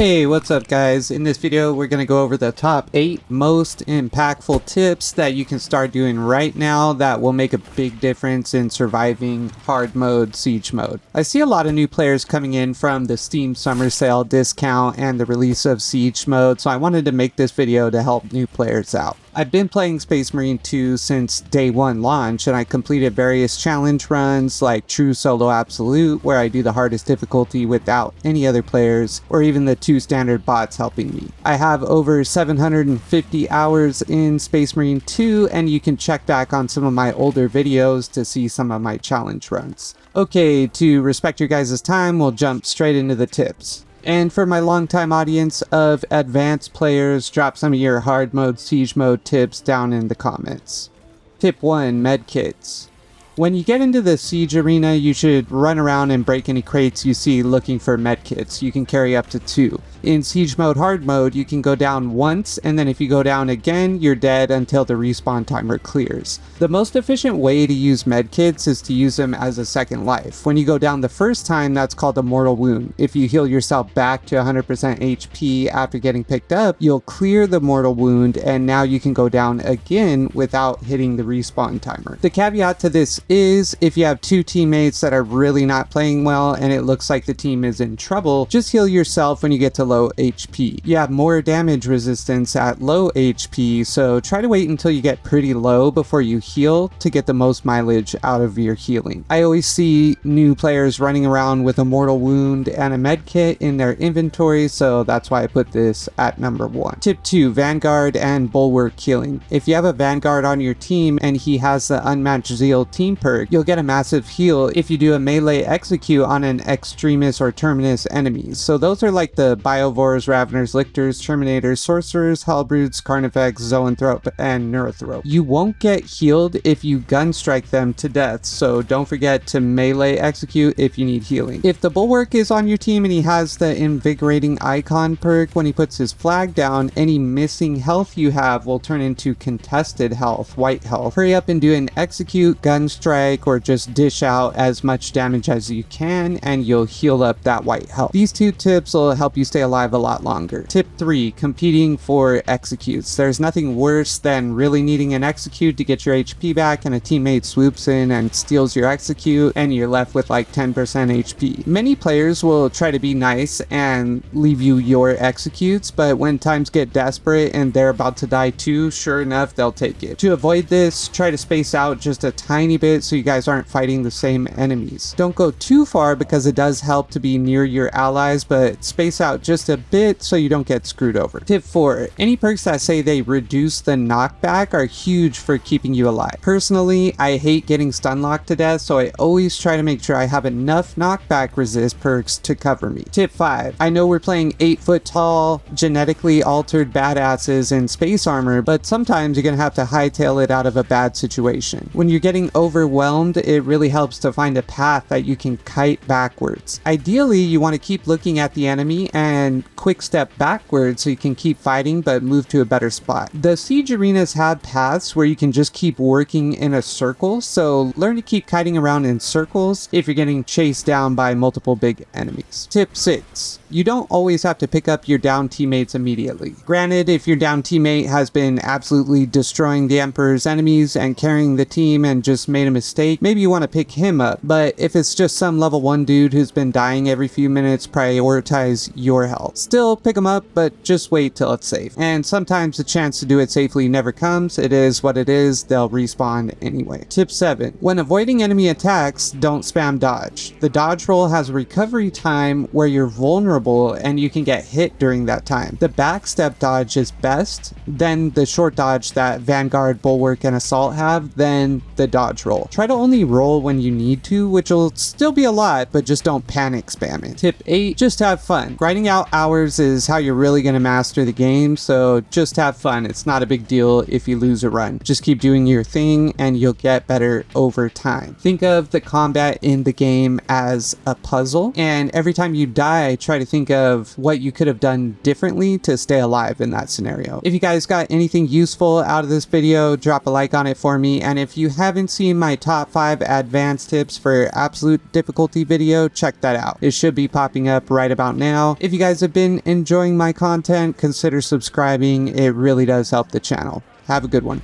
Hey, what's up guys? In this video we're going to go over the top 8 most impactful tips that you can start doing right now that will make a big difference in surviving hard mode, siege mode. I see a lot of new players coming in from the Steam Summer Sale discount and the release of siege mode, so I wanted to make this video to help new players out. I've been playing Space Marine 2 since day 1 launch, and I completed various challenge runs like True Solo Absolute, where I do the hardest difficulty without any other players, or even the 2 standard bots helping me. I have over 750 hours in Space Marine 2, and you can check back on some of my older videos to see some of my challenge runs. Okay, to respect your guys' time, we'll jump straight into the tips. And for my longtime audience of advanced players, drop some of your hard mode, siege mode tips down in the comments. Tip 1, medkits. When you get into the siege arena, you should run around and break any crates you see looking for medkits. You can carry up to 2. In siege mode, hard mode, you can go down once, and then if you go down again, you're dead until the respawn timer clears. The most efficient way to use medkits is to use them as a second life. When you go down the first time, that's called a mortal wound. If you heal yourself back to 100% HP after getting picked up, you'll clear the mortal wound, and now you can go down again without hitting the respawn timer. The caveat to this is, if you have 2 teammates that are really not playing well and it looks like the team is in trouble, just heal yourself when you get to low HP. You have more damage resistance at low HP, so try to wait until you get pretty low before you heal to get the most mileage out of your healing. I always see new players running around with a mortal wound and a med kit in their inventory, so that's why I put this at number 1. Tip 2, Vanguard and Bulwark healing. If you have a Vanguard on your team and he has the Unmatched Zeal team perk, you'll get a massive heal if you do a melee execute on an Extremis or Terminus enemies. So those are like the Biovores, Raveners, Lictors, Terminators, Sorcerers, Halberds, Carnifex, Zoanthrope, and Neurothrope. You won't get healed if you gunstrike them to death, so don't forget to melee execute if you need healing. If the Bulwark is on your team and he has the Invigorating Icon perk, when he puts his flag down, any missing health you have will turn into contested health, white health. Hurry up and do an execute, gunstrike, or just dish out as much damage as you can, and you'll heal up that white health. These 2 tips will help you stay alive a lot longer. Tip 3, competing for executes. There's nothing worse than really needing an execute to get your HP back and a teammate swoops in and steals your execute and you're left with like 10% HP. Many players will try to be nice and leave you your executes, but when times get desperate and they're about to die too, sure enough, they'll take it. To avoid this, try to space out just a tiny bit so you guys aren't fighting the same enemies. Don't go too far because it does help to be near your allies, but space out just a bit so you don't get screwed over. Tip 4, any perks that say they reduce the knockback are huge for keeping you alive. Personally, I hate getting stun locked to death, so I always try to make sure I have enough knockback resist perks to cover me. Tip 5, I know we're playing 8 foot tall, genetically altered badasses in space armor, but sometimes you're gonna have to hightail it out of a bad situation. When you're getting overwhelmed, it really helps to find a path that you can kite backwards. Ideally, you want to keep looking at the enemy and quick step backwards so you can keep fighting but move to a better spot. The siege arenas have paths where you can just keep working in a circle, so learn to keep kiting around in circles if you're getting chased down by multiple big enemies. Tip 6, you don't always have to pick up your down teammates immediately. Granted, if your down teammate has been absolutely destroying the Emperor's enemies and carrying the team and just made a mistake, maybe you want to pick him up, but if it's just some level 1 dude who's been dying every few minutes, prioritize your health. Still pick him up, but just wait till it's safe. And sometimes the chance to do it safely never comes. It is what it is, they'll respawn anyway. Tip 7, when avoiding enemy attacks, don't spam dodge. The dodge roll has a recovery time where you're vulnerable and you can get hit during that time. The backstep dodge is best, then the short dodge that Vanguard, Bulwark, and Assault have, then the dodge roll. Try to only roll when you need to, which will still be a lot, but just don't panic spam it. Tip 8, just have fun. Grinding out hours is how you're really going to master the game, so just have fun. It's not a big deal if you lose a run. Just keep doing your thing and you'll get better over time. Think of the combat in the game as a puzzle, and every time you die, try to think of what you could have done differently to stay alive in that scenario. If you guys got anything useful out of this video, drop a like on it for me, and if you haven't seen my my top 5 advanced tips for absolute difficulty video, check that out. It should be popping up right about now. If you guys have been enjoying my content, consider subscribing. It really does help the channel. Have a good one.